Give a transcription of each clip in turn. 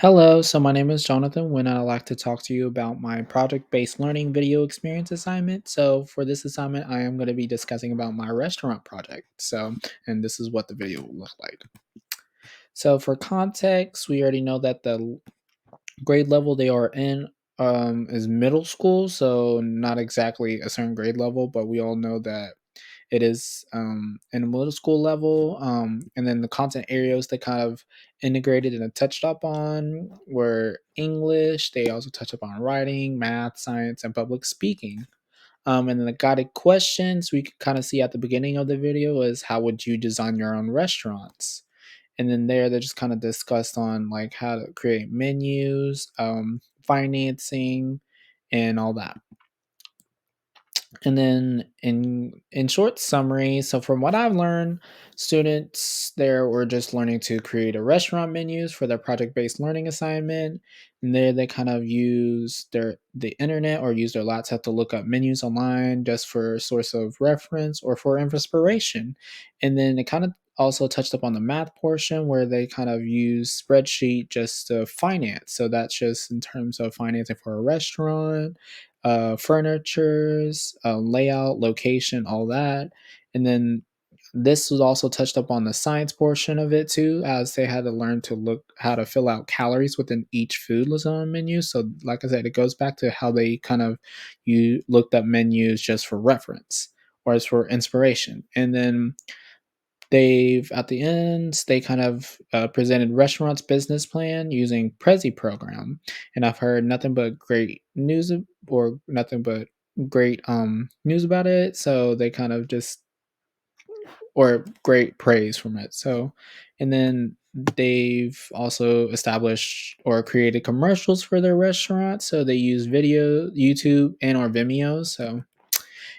Hello, so my name is Jonathan Nguyen, and I'd like to talk to you about my project-based learning video experience assignment. So for this assignment, I am going to be discussing about my restaurant project. And this is what the video will look like. So for context, we already know that the grade level they are in is middle school, so not exactly a certain grade level, but we all know that it is in a middle school level. And then the content areas they kind of integrated and touched up on were English. They also touched up on writing, math, science, and public speaking. And then the guided questions we could kind of see at the beginning of the video is how would you design your own restaurants? And then there they just kind of discussed on like how to create menus, financing, and all that. And then in short summary, so from what I've learned, students there were just learning to create a restaurant menus for their project-based learning assignment. And there they kind of use the internet or use their laptop to look up menus online just for a source of reference or for inspiration. And then it kind of also touched up on the math portion where they kind of use spreadsheet just to finance. So that's just in terms of financing for a restaurant, furnitures, layout, location, all that. And then this was also touched up on the science portion of it too, as they had to learn to look how to fill out calories within each food listed on a menu. So, like I said, it goes back to how they kind of you looked up menus just for reference or as for inspiration. And then they've at the end they kind of presented restaurants business plan using Prezi program, and I've heard nothing but great news or nothing but great news about it. So they kind of just or great praise from it. So, and then they've also established or created commercials for their restaurant. So they use video, YouTube, and or Vimeo. So,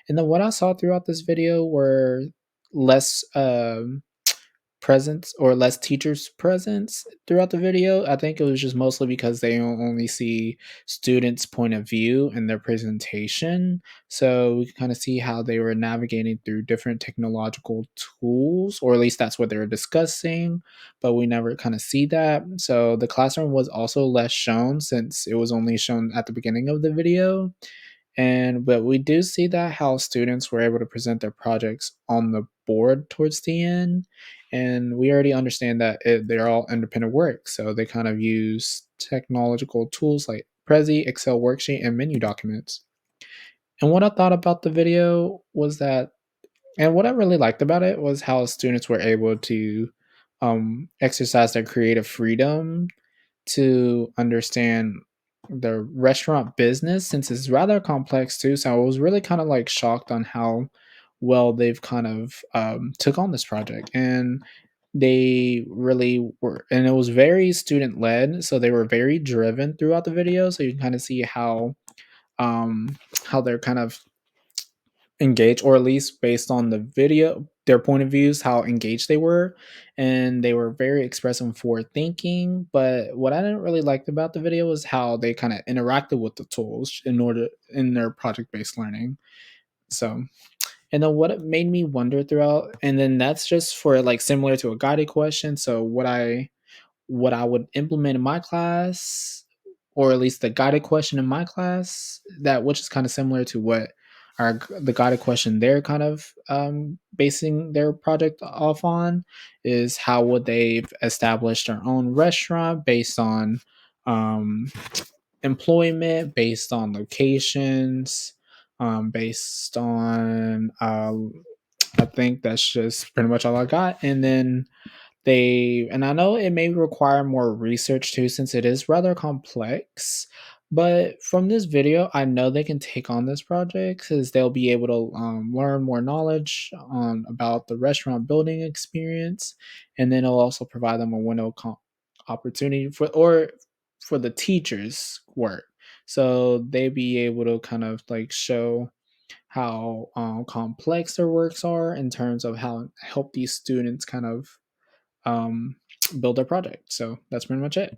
and then what I saw throughout this video were less presence or less teachers presence throughout the video. I think it was just mostly because they only see students' point of view in their presentation. So we can kind of see how they were navigating through different technological tools, or at least that's what they were discussing, but we never kind of see that. So the classroom was also less shown since it was only shown at the beginning of the video. And but we do see that how students were able to present their projects on the board towards the end, and we already understand that they're all independent work, so they kind of use technological tools like Prezi, Excel worksheet, and menu documents. And what I thought about the video was that, and what I really liked about it was how students were able to exercise their creative freedom to understand the restaurant business since it's rather complex too. So I was really kind of like shocked on how well they've kind of took on this project, and they really were, and it was very student led. So they were very driven throughout the video. So you can kind of see how they're kind of engaged, or at least based on the video, their point of views, how engaged they were, and they were very expressive and forward thinking. But what I didn't really like about the video was how they kind of interacted with the tools in their project based learning. So, and then what it made me wonder throughout, and then that's just for like similar to a guided question. So what I would implement in my class, or at least the guided question in my class, that which is kind of similar to what the guided question they're kind of basing their project off on, is how would they establish their own restaurant based on um, employment, based on locations, based on I think that's just pretty much all I got. And then and I know it may require more research too, since it is rather complex. But from this video, I know they can take on this project because they'll be able to learn more knowledge about the restaurant building experience, and then it'll also provide them a opportunity for the teachers' work. So they be able to kind of like show how complex their works are in terms of how help these students kind of um, build their project. So that's pretty much it.